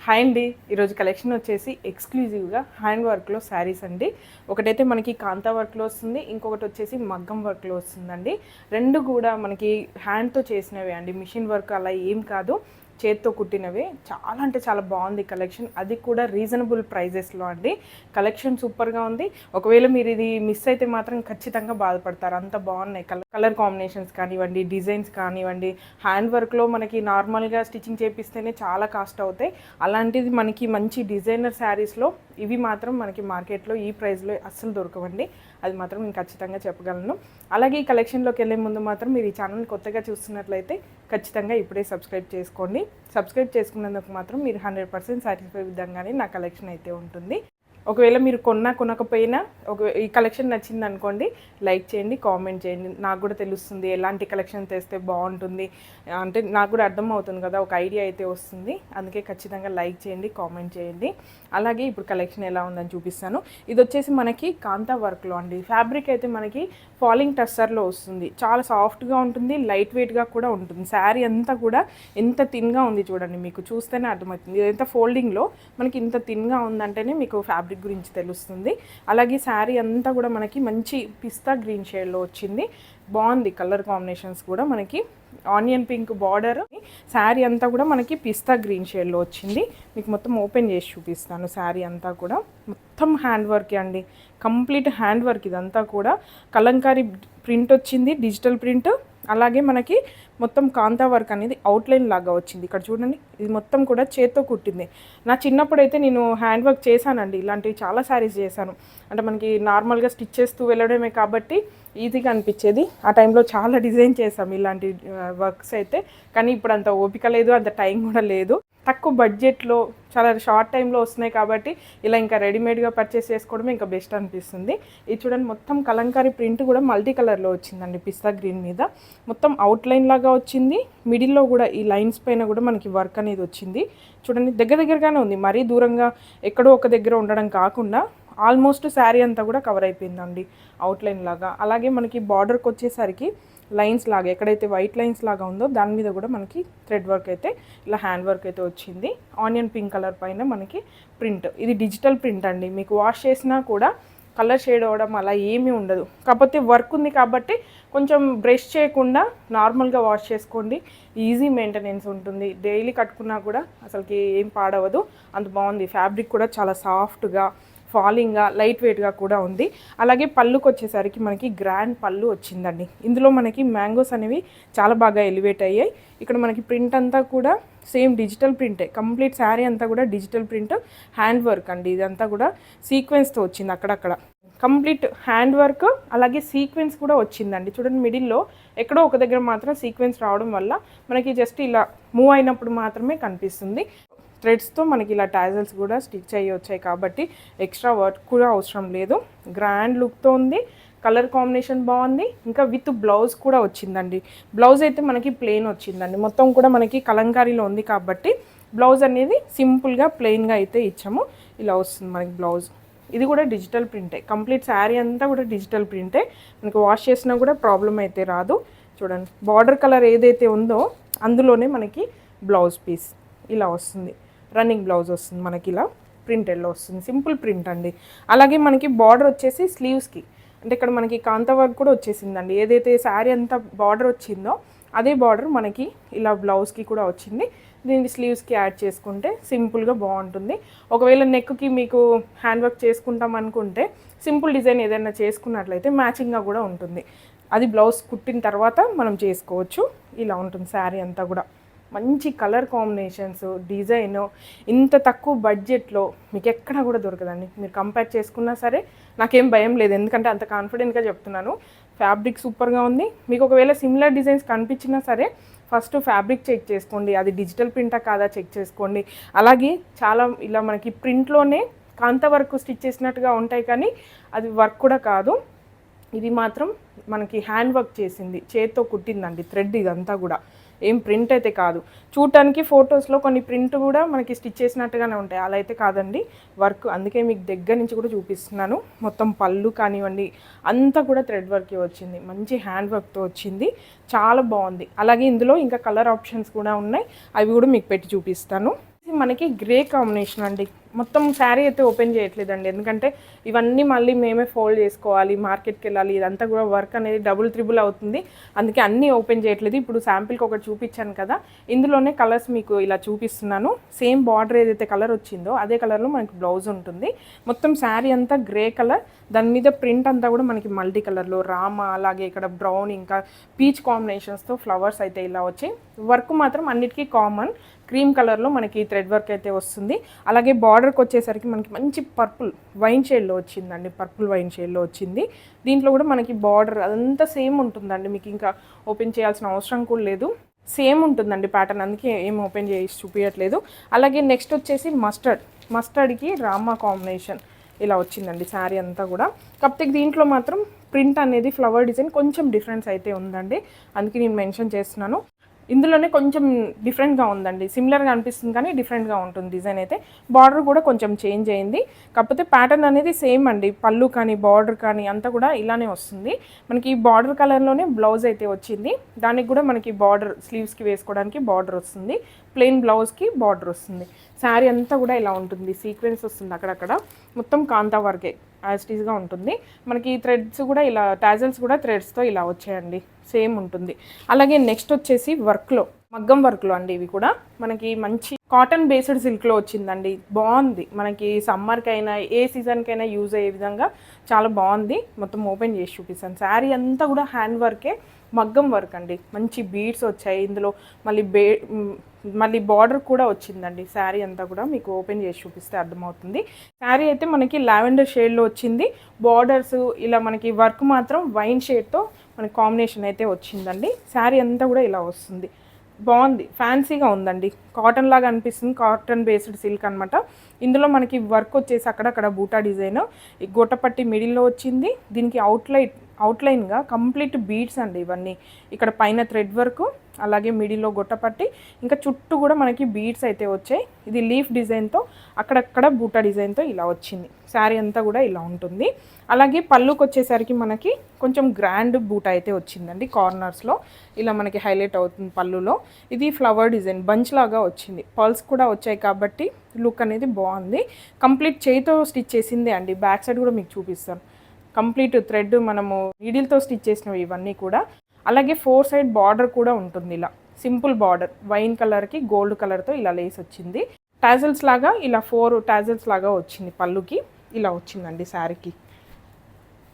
Hi అండి. ఈరోజు collection వచ్చేసి ఎక్స్క్లూజివ్గా హ్యాండ్ వర్క్లో శారీస్ అండి. ఒకటైతే మనకి కాంతా వర్క్లో వస్తుంది, ఇంకొకటి వచ్చేసి మగ్గం వర్క్లో వస్తుందండి. రెండు కూడా మనకి హ్యాండ్తో చేసినవే అండి, మిషన్ వర్క్ అలా ఏం కాదు, చేత్తో కుట్టినవే. చాలా అంటే చాలా బాగుంది కలెక్షన్, అది కూడా రీజనబుల్ ప్రైజెస్లో అండి. కలెక్షన్ సూపర్గా ఉంది. ఒకవేళ మీరు ఇది మిస్ అయితే మాత్రం ఖచ్చితంగా బాధపడతారు, అంత బాగున్నాయి. కలర్ కాంబినేషన్స్ కానివ్వండి, డిజైన్స్ కానివ్వండి, హ్యాండ్ వర్క్లో మనకి నార్మల్గా స్టిచ్చింగ్ చేపిస్తేనే చాలా కాస్ట్ అవుతాయి. అలాంటిది మనకి మంచి డిజైనర్ శారీస్లో ఇవి మాత్రం మనకి మార్కెట్లో ఈ ప్రైస్లో అస్సలు దొరకవండి, అది మాత్రం నేను ఖచ్చితంగా చెప్పగలను. అలాగే ఈ కలెక్షన్లోకి వెళ్ళే ముందు మాత్రం మీరు ఈ ఛానల్ కొత్తగా చూస్తున్నట్లయితే ఖచ్చితంగా ఇప్పుడే సబ్స్క్రైబ్ చేసుకోండి. సబ్స్క్రైబ్ చేసుకున్నందుకు మాత్రం మీరు 100% సాటిస్ఫై విధంగానే నా కలెక్షన్ అయితే ఉంటుంది. ఒకవేళ మీరు కొనకపోయినా ఈ కలెక్షన్ నచ్చింది అనుకోండి, లైక్ చేయండి, కామెంట్ చేయండి. నాకు కూడా తెలుస్తుంది ఎలాంటి కలెక్షన్ తెస్తే బాగుంటుంది అంటే, నాకు కూడా అర్థం అవుతుంది కదా, ఒక ఐడియా అయితే వస్తుంది. అందుకే ఖచ్చితంగా లైక్ చేయండి, కామెంట్ చేయండి. అలాగే ఇప్పుడు కలెక్షన్ ఎలా ఉందని చూపిస్తాను. ఇది వచ్చేసి మనకి కాంతా వర్క్లో అండి. ఫ్యాబ్రిక్ అయితే మనకి ఫాలింగ్ టస్సర్లో వస్తుంది. చాలా సాఫ్ట్గా ఉంటుంది, లైట్ వెయిట్గా కూడా ఉంటుంది. శారీ అంతా కూడా ఎంత థిన్గా ఉంది చూడండి, మీకు చూస్తేనే అర్థమవుతుంది. ఇదంతా ఫోల్డింగ్లో మనకి ఇంత థిన్గా ఉందంటేనే మీకు ఫ్యాబ్రిక్ గురించి తెలుస్తుంది. అలాగే శారీ అంతా కూడా మనకి మంచి పిస్తా గ్రీన్ షేడ్లో వచ్చింది. బాగుంది కలర్ కాంబినేషన్స్ కూడా. మనకి ఆనియన్ పింక్ బార్డర్, శారీ అంతా కూడా మనకి పిస్తా గ్రీన్ షేడ్లో వచ్చింది. మీకు మొత్తం ఓపెన్ చేసి చూపిస్తాను. శారీ అంతా కూడా మొత్తం హ్యాండ్ వర్క్ అండి, కంప్లీట్ హ్యాండ్ వర్క్. ఇదంతా కూడా కలంకారీ ప్రింట్ వచ్చింది, డిజిటల్ ప్రింట్. అలాగే మనకి మొత్తం కాంతా వర్క్ అనేది అవుట్లైన్ లాగా వచ్చింది. ఇక్కడ చూడండి, ఇది మొత్తం కూడా చేత్తో కుట్టింది. నా చిన్నప్పుడు అయితే నేను హ్యాండ్ వర్క్ చేశానండి, ఇలాంటివి చాలా శారీస్ చేశాను. అంటే మనకి నార్మల్గా స్టిచ్ చేస్తూ వెళ్ళడమే కాబట్టి ఈజీగా అనిపించేది. ఆ టైంలో చాలా డిజైన్ చేసాం ఇలాంటి వర్క్స్ అయితే. కానీ ఇప్పుడు అంత ఓపిక లేదు, అంత టైం కూడా లేదు. తక్కువ బడ్జెట్లో చాలా షార్ట్ టైంలో వస్తున్నాయి కాబట్టి ఇలా ఇంకా రెడీమేడ్గా పర్చేస్ చేసుకోవడమే ఇంకా బెస్ట్ అనిపిస్తుంది. ఇది చూడండి, మొత్తం కలంకారీ ప్రింట్ కూడా మల్టీ కలర్లో వచ్చిందండి, పిస్తా గ్రీన్ మీద. మొత్తం అవుట్లైన్ లాగా వచ్చింది. మిడిల్లో కూడా ఈ లైన్స్ పైన కూడా మనకి వర్క్ అనేది వచ్చింది. చూడండి, దగ్గరగానే ఉంది, మరీ దూరంగా ఎక్కడో ఒక దగ్గర ఉండడం కాకుండా ఆల్మోస్ట్ శారీ అంతా కూడా కవర్ అయిపోయిందండి అవుట్లైన్ లాగా. అలాగే మనకి బార్డర్కి వచ్చేసరికి లైన్స్ లాగా, ఎక్కడైతే వైట్ లైన్స్ లాగా ఉందో దాని మీద కూడా మనకి థ్రెడ్ వర్క్ అయితే, ఇలా హ్యాండ్ వర్క్ అయితే వచ్చింది. ఆనియన్ పింక్ కలర్ పైన మనకి ప్రింట్. ఇది డిజిటల్ ప్రింట్ అండి, మీకు వాష్ చేసినా కూడా కలర్ షేడ్ అవ్వడం అలా ఏమీ ఉండదు. కాకపోతే వర్క్ ఉంది కాబట్టి కొంచెం బ్రష్ చేయకుండా నార్మల్గా వాష్ చేసుకోండి, ఈజీ మెయింటెనెన్స్ ఉంటుంది. డైలీ కట్టుకున్నా కూడా అసలుకి ఏం పాడవదు, అంత బాగుంది. ఫ్యాబ్రిక్ కూడా చాలా సాఫ్ట్గా, ఫాలింగ్గా, లైట్ వెయిట్గా కూడా ఉంది. అలాగే పళ్ళుకి వచ్చేసరికి మనకి గ్రాండ్ పళ్ళు వచ్చిందండి. ఇందులో మనకి మ్యాంగోస్ అనేవి చాలా బాగా ఎలివేట్ అయ్యాయి. ఇక్కడ మనకి ప్రింట్ అంతా కూడా సేమ్ డిజిటల్ ప్రింటే, కంప్లీట్ శారీ అంతా కూడా డిజిటల్ ప్రింట్, హ్యాండ్ వర్క్ అండి. ఇదంతా కూడా సీక్వెన్స్తో వచ్చింది అక్కడక్కడ, కంప్లీట్ హ్యాండ్ వర్క్. అలాగే సీక్వెన్స్ కూడా వచ్చిందండి. చూడండి, మిడిల్లో ఎక్కడో ఒక దగ్గర మాత్రం సీక్వెన్స్ రావడం వల్ల మనకి జస్ట్ ఇలా మూవ్ అయినప్పుడు మాత్రమే కనిపిస్తుంది. థ్రెడ్స్తో మనకి ఇలా టాజల్స్ కూడా స్టిచ్ అయ్యి వచ్చాయి కాబట్టి ఎక్స్ట్రా వర్క్ కూడా అవసరం లేదు. గ్రాండ్ లుక్తో ఉంది, కలర్ కాంబినేషన్ బాగుంది. ఇంకా విత్ బ్లౌజ్ కూడా వచ్చిందండి. బ్లౌజ్ అయితే మనకి ప్లెయిన్ వచ్చిందండి, మొత్తం కూడా మనకి కలంకారీలో ఉంది కాబట్టి బ్లౌజ్ అనేది సింపుల్గా ప్లెయిన్గా అయితే ఇచ్చాము. ఇలా వస్తుంది మనకి బ్లౌజ్. ఇది కూడా డిజిటల్ ప్రింటే, కంప్లీట్ శారీ అంతా కూడా డిజిటల్ ప్రింటే. మనకి వాష్ చేసినా కూడా ప్రాబ్లం అయితే రాదు. చూడండి, బార్డర్ కలర్ ఏదైతే ఉందో అందులోనే మనకి బ్లౌజ్ పీస్ ఇలా వస్తుంది. రన్నింగ్ బ్లౌజ్ వస్తుంది మనకి, ఇలా ప్రింటెడ్లో వస్తుంది, సింపుల్ ప్రింట్ అండి. అలాగే మనకి బార్డర్ వచ్చేసి స్లీవ్స్కి, అంటే ఇక్కడ మనకి కాంతా వర్క్ కూడా వచ్చేసిందండి. ఏదైతే శారీ అంతా బార్డర్ వచ్చిందో అదే బార్డర్ మనకి ఇలా బ్లౌజ్కి కూడా వచ్చింది. దీన్ని స్లీవ్స్కి యాడ్ చేసుకుంటే సింపుల్గా బాగుంటుంది. ఒకవేళ నెక్కి మీకు హ్యాండ్ వర్క్ చేసుకుంటాం అనుకుంటే సింపుల్ డిజైన్ ఏదైనా చేసుకున్నట్లయితే మ్యాచింగ్గా కూడా ఉంటుంది. అది బ్లౌజ్ కుట్టిన తర్వాత మనం చేసుకోవచ్చు. ఇలా ఉంటుంది శారీ అంతా కూడా. మంచి కలర్ కాంబినేషన్స్, డిజైన్ ఇంత తక్కువ బడ్జెట్లో మీకు ఎక్కడా కూడా దొరకదండి. మీరు కంపేర్ చేసుకున్నా సరే నాకేం భయం లేదు, ఎందుకంటే అంత కాన్ఫిడెంట్గా చెప్తున్నాను. ఫ్యాబ్రిక్ సూపర్గా ఉంది. మీకు ఒకవేళ సిమిలర్ డిజైన్స్ కనిపించినా సరే ఫస్ట్ ఫ్యాబ్రిక్ చెక్ చేసుకోండి, అది డిజిటల్ ప్రింటా కాదా చెక్ చేసుకోండి. అలాగే చాలా ఇలా మనకి ప్రింట్లోనే కాంతా వర్క్ స్టిచ్ చేసినట్టుగా ఉంటాయి, కానీ అది వర్క్ కూడా కాదు. ఇది మాత్రం మనకి హ్యాండ్ వర్క్ చేసింది, చేత్తో కుట్టిందండి థ్రెడ్. ఇదంతా కూడా ఏం ప్రింట్ అయితే కాదు. చూడటానికి ఫొటోస్లో కొన్ని ప్రింట్ కూడా మనకి స్టిచ్ చేసినట్టుగానే ఉంటాయి, అలా అయితే కాదండి వర్క్. అందుకే మీకు దగ్గర నుంచి కూడా చూపిస్తున్నాను. మొత్తం పళ్ళు కానివ్వండి అంతా కూడా థ్రెడ్ వర్కే వచ్చింది, మంచి హ్యాండ్ వర్క్తో వచ్చింది, చాలా బాగుంది. అలాగే ఇందులో ఇంకా కలర్ ఆప్షన్స్ కూడా ఉన్నాయి, అవి కూడా మీకు పెట్టి చూపిస్తాను. మనకి గ్రే కాంబినేషన్ అండి. మొత్తం శారీ అయితే ఓపెన్ చేయట్లేదండి, ఎందుకంటే ఇవన్నీ మళ్ళీ మేమే ఫోల్డ్ చేసుకోవాలి, మార్కెట్కి వెళ్ళాలి, ఇదంతా కూడా వర్క్ అనేది డబుల్ త్రిబుల్ అవుతుంది. అందుకే అన్నీ ఓపెన్ చేయట్లేదు. ఇప్పుడు శాంపిల్కి ఒకటి చూపించాను కదా, ఇందులోనే కలర్స్ మీకు ఇలా చూపిస్తున్నాను. సేమ్ బార్డర్ ఏదైతే కలర్ వచ్చిందో అదే కలర్లో మనకి బ్లౌజ్ ఉంటుంది. మొత్తం శారీ అంతా గ్రే కలర్, దాని మీద ప్రింట్ అంతా కూడా మనకి మల్టీ కలర్లో రామ, అలాగే ఇక్కడ బ్రౌన్ ఇంకా పీచ్ కాంబినేషన్స్తో ఫ్లవర్స్ అయితే ఇలా వచ్చాయి. వర్క్ మాత్రం అన్నిటికీ కామన్ క్రీమ్ కలర్లో మనకి థ్రెడ్ వర్క్ అయితే వస్తుంది. అలాగే బార్డర్కి వచ్చేసరికి మనకి మంచి పర్పుల్ వైన్ షేడ్లో వచ్చిందండి, పర్పుల్ వైన్ షేడ్లో వచ్చింది. దీంట్లో కూడా మనకి బార్డర్ అదంతా సేమ్ ఉంటుందండి, మీకు ఇంకా ఓపెన్ చేయాల్సిన అవసరం కూడా లేదు, సేమ్ ఉంటుందండి ప్యాటర్న్, అందుకే ఏం ఓపెన్ చేసి చూపించట్లేదు. అలాగే నెక్స్ట్ వచ్చేసి మస్టర్డ్కి రామా కాంబినేషన్ ఇలా వచ్చిందండి శారీ అంతా కూడా. కాకపోతే దీంట్లో మాత్రం ప్రింట్ అనేది ఫ్లవర్ డిజైన్ కొంచెం డిఫరెన్స్ అయితే ఉందండి, అందుకే నేను మెన్షన్ చేస్తున్నాను. ఇందులోనే కొంచెం డిఫరెంట్గా ఉందండి, సిమిలర్గా అనిపిస్తుంది కానీ డిఫరెంట్గా ఉంటుంది డిజైన్ అయితే. బార్డర్ కూడా కొంచెం చేంజ్ అయింది, కాకపోతే ప్యాటర్న్ అనేది సేమ్ అండి. పళ్ళు కానీ బార్డర్ కానీ అంతా కూడా ఇలానే వస్తుంది. మనకి బార్డర్ కలర్లోనే బ్లౌజ్ అయితే వచ్చింది, దానికి కూడా మనకి బార్డర్ స్లీవ్స్కి వేసుకోవడానికి బార్డర్ వస్తుంది, ప్లెయిన్ బ్లౌజ్కి బార్డర్ వస్తుంది. శారీ అంతా కూడా ఇలా ఉంటుంది, సీక్వెన్స్ వస్తుంది అక్కడక్కడ, మొత్తం కాంతా వర్కే యాజ్ ఇట్ ఈస్గా ఉంటుంది. మనకి థ్రెడ్స్ కూడా ఇలా టాజల్స్ కూడా థ్రెడ్స్తో ఇలా వచ్చాయండి, సేమ్ ఉంటుంది. అలాగే నెక్స్ట్ వచ్చేసి వర్క్లో, మగ్గం వర్క్లో అండి. ఇవి కూడా మనకి మంచి కాటన్ బేస్డ్ సిల్క్లో వచ్చిందండి, బాగుంది. మనకి సమ్మర్కైనా ఏ సీజన్కైనా యూజ్ అయ్యే విధంగా చాలా బాగుంది. మొత్తం ఓపెన్ చేసి చూపిస్తాను. శారీ అంతా కూడా హ్యాండ్ వర్కే, మగ్గం వర్క్ అండి, మంచి బీడ్స్ వచ్చాయి ఇందులో. మళ్ళీ బార్డర్ కూడా వచ్చిందండి. శారీ అంతా కూడా మీకు ఓపెన్ చేసి చూపిస్తే అర్థమవుతుంది. శారీ అయితే మనకి లావెండర్ షేడ్లో వచ్చింది, బార్డర్స్ ఇలా మనకి వర్క్ మాత్రం వైన్ షేడ్తో మనకి కాంబినేషన్ అయితే వచ్చిందండి. శారీ అంతా కూడా ఇలా వస్తుంది, బాగుంది, ఫ్యాన్సీగా ఉందండి. కాటన్ లాగా అనిపిస్తుంది, కాటన్ బేస్డ్ సిల్క్ అనమాట. ఇందులో మనకి వర్క్ వచ్చేసి అక్కడక్కడ బూటా డిజైన్, ఈ గొట్టపట్టి మిడిల్లో వచ్చింది. దీనికి అవుట్లైన్గా కంప్లీట్ బీడ్స్ అండి ఇవన్నీ. ఇక్కడ పైన థ్రెడ్ వర్క్, అలాగే మిడిల్లో గొట్టపట్టి, ఇంకా చుట్టూ కూడా మనకి బీడ్స్ అయితే వచ్చాయి. ఇది లీఫ్ డిజైన్తో, అక్కడక్కడ బూటా డిజైన్తో ఇలా వచ్చింది. శారీ అంతా కూడా ఇలా ఉంటుంది. అలాగే పళ్ళుకి వచ్చేసరికి మనకి కొంచెం గ్రాండ్ బూటా అయితే వచ్చిందండి, కార్నర్స్లో ఇలా మనకి హైలైట్ అవుతుంది పళ్ళులో. ఇది ఫ్లవర్ డిజైన్ బంచ్ లాగా వచ్చింది, పర్ల్స్ కూడా వచ్చాయి కాబట్టి లుక్ అనేది బాగుంది. కంప్లీట్ చేయితో స్టిచ్ చేసిందే అండి. బ్యాక్ సైడ్ కూడా మీకు చూపిస్తాను, కంప్లీట్ థ్రెడ్ మనము నీడిల్తో స్టిచ్ చేసినవి ఇవన్నీ కూడా. అలాగే 4 సైడ్ బార్డర్ కూడా ఉంటుంది, ఇలా సింపుల్ బార్డర్ వైన్ కలర్కి గోల్డ్ కలర్తో ఇలా లేస్ వచ్చింది. టాజల్స్ లాగా ఇలా 4 టాజల్స్ లాగా వచ్చింది పళ్ళుకి, ఇలా వచ్చిందండి శారీకి.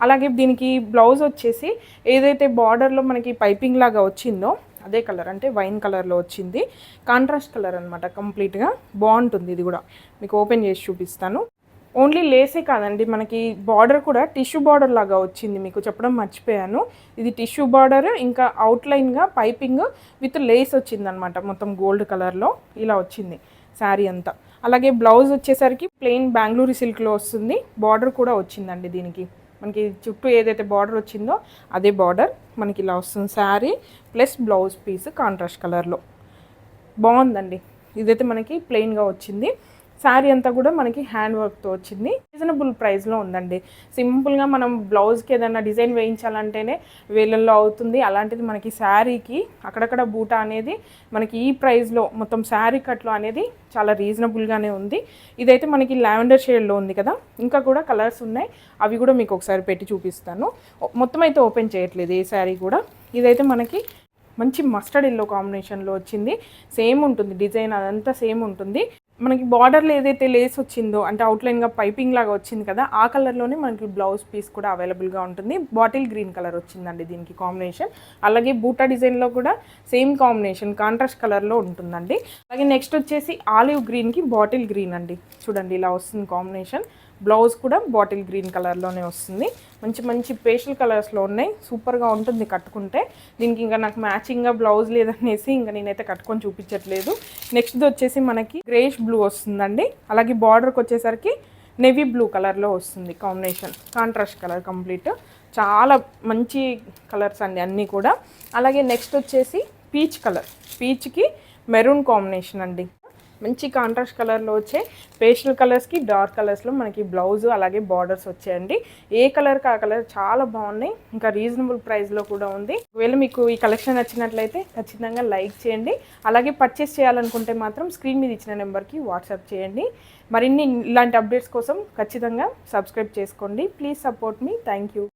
అలాగే దీనికి బ్లౌజ్ వచ్చేసి ఏదైతే బార్డర్లో మనకి పైపింగ్ లాగా వచ్చిందో అదే కలర్, అంటే వైన్ కలర్లో వచ్చింది. కాంట్రాస్ట్ కలర్ అనమాట, కంప్లీట్గా బాగుంటుంది. ఇది కూడా మీకు ఓపెన్ చేసి చూపిస్తాను. ఓన్లీ లేసే కాదండి, మనకి బార్డర్ కూడా టిష్యూ బార్డర్ లాగా వచ్చింది, మీకు చెప్పడం మర్చిపోయాను. ఇది టిష్యూ బార్డర్, ఇంకా అవుట్లైన్గా పైపింగ్ విత్ లేస్ వచ్చిందనమాట, మొత్తం గోల్డ్ కలర్లో ఇలా వచ్చింది శారీ అంతా. అలాగే బ్లౌజ్ వచ్చేసరికి ప్లెయిన్ బెంగళూరు సిల్క్లో వస్తుంది, బార్డర్ కూడా వచ్చిందండి దీనికి. మనకి చుట్టూ ఏదైతే బార్డర్ వచ్చిందో అదే బార్డర్ మనకి ఇలా వస్తుంది. Sari plus blouse piece contrast కలర్లో బాగుందండి. ఇదైతే మనకి ప్లెయిన్గా వచ్చింది. శారీ అంతా కూడా మనకి హ్యాండ్ వర్క్తో వచ్చింది, రీజనబుల్ ప్రైస్లో ఉందండి. సింపుల్గా మనం బ్లౌజ్కి ఏదైనా డిజైన్ వేయించాలంటేనే వేలల్లో అవుతుంది, అలాంటిది మనకి శారీకి అక్కడక్కడ బూటా అనేది మనకి ఈ ప్రైస్లో మొత్తం శారీ కట్లో అనేది చాలా రీజనబుల్గానే ఉంది. ఇదైతే మనకి లావెండర్ షేడ్లో ఉంది కదా, ఇంకా కూడా కలర్స్ ఉన్నాయి, అవి కూడా మీకు ఒకసారి పెట్టి చూపిస్తాను. మొత్తం అయితే ఓపెన్ చేయట్లేదు ఏ శారీ కూడా. ఇదైతే మనకి మంచి మస్టర్డ్ ఎల్లో కాంబినేషన్లో వచ్చింది, సేమ్ ఉంటుంది డిజైన్, అదంతా సేమ్ ఉంటుంది. మనకి బార్డర్లో ఏదైతే లేస్ వచ్చిందో, అంటే అవుట్లైన్గా పైపింగ్ లాగా వచ్చింది కదా, ఆ కలర్లోనే మనకి బ్లౌజ్ పీస్ కూడా అవైలబుల్గా ఉంటుంది. బాటిల్ గ్రీన్ కలర్ వచ్చిందండి దీనికి కాంబినేషన్. అలాగే బూటా డిజైన్లో కూడా సేమ్ కాంబినేషన్ కాంట్రాస్ట్ కలర్లో ఉంటుందండి. అలాగే నెక్స్ట్ వచ్చేసి ఆలివ్ గ్రీన్కి బాటిల్ గ్రీన్ అండి, చూడండి ఇలా వస్తుంది కాంబినేషన్. బ్లౌజ్ కూడా బాటిల్ గ్రీన్ కలర్లోనే వస్తుంది, మంచి మంచి పేస్టల్ కలర్స్లో ఉన్నాయి, సూపర్గా ఉంటుంది కట్టుకుంటే. దీనికి ఇంకా నాకు మ్యాచింగ్గా బ్లౌజ్ లేదనేసి ఇంకా నేనైతే కట్టుకొని చూపించట్లేదు. నెక్స్ట్ది వచ్చేసి మనకి గ్రేష్ బ్లూ వస్తుందండి. అలాగే బార్డర్కి వచ్చేసరికి నెవీ బ్లూ కలర్లో వస్తుంది కాంబినేషన్, కాంట్రాస్ట్ కలర్ కంప్లీట్. చాలా మంచి కలర్స్ అండి అన్నీ కూడా. అలాగే నెక్స్ట్ వచ్చేసి పీచ్ కలర్, పీచ్కి మెరూన్ కాంబినేషన్ అండి. మంచి కాంట్రాస్ట్ కలర్లో వచ్చే పేస్టల్ కలర్స్కి డార్క్ కలర్స్లో మనకి బ్లౌజ్ అలాగే బార్డర్స్ వచ్చాయండి. ఏ కలర్కి ఆ కలర్ చాలా బాగున్నాయి, ఇంకా రీజనబుల్ ప్రైస్లో కూడా ఉంది. ఒకవేళ మీకు ఈ కలెక్షన్ నచ్చినట్లయితే ఖచ్చితంగా లైక్ చేయండి. అలాగే పర్చేస్ చేయాలనుకుంటే మాత్రం స్క్రీన్ మీద ఇచ్చిన నెంబర్కి వాట్సాప్ చేయండి. మరిన్ని ఇలాంటి అప్డేట్స్ కోసం ఖచ్చితంగా సబ్స్క్రైబ్ చేసుకోండి. Please support me. Thank you.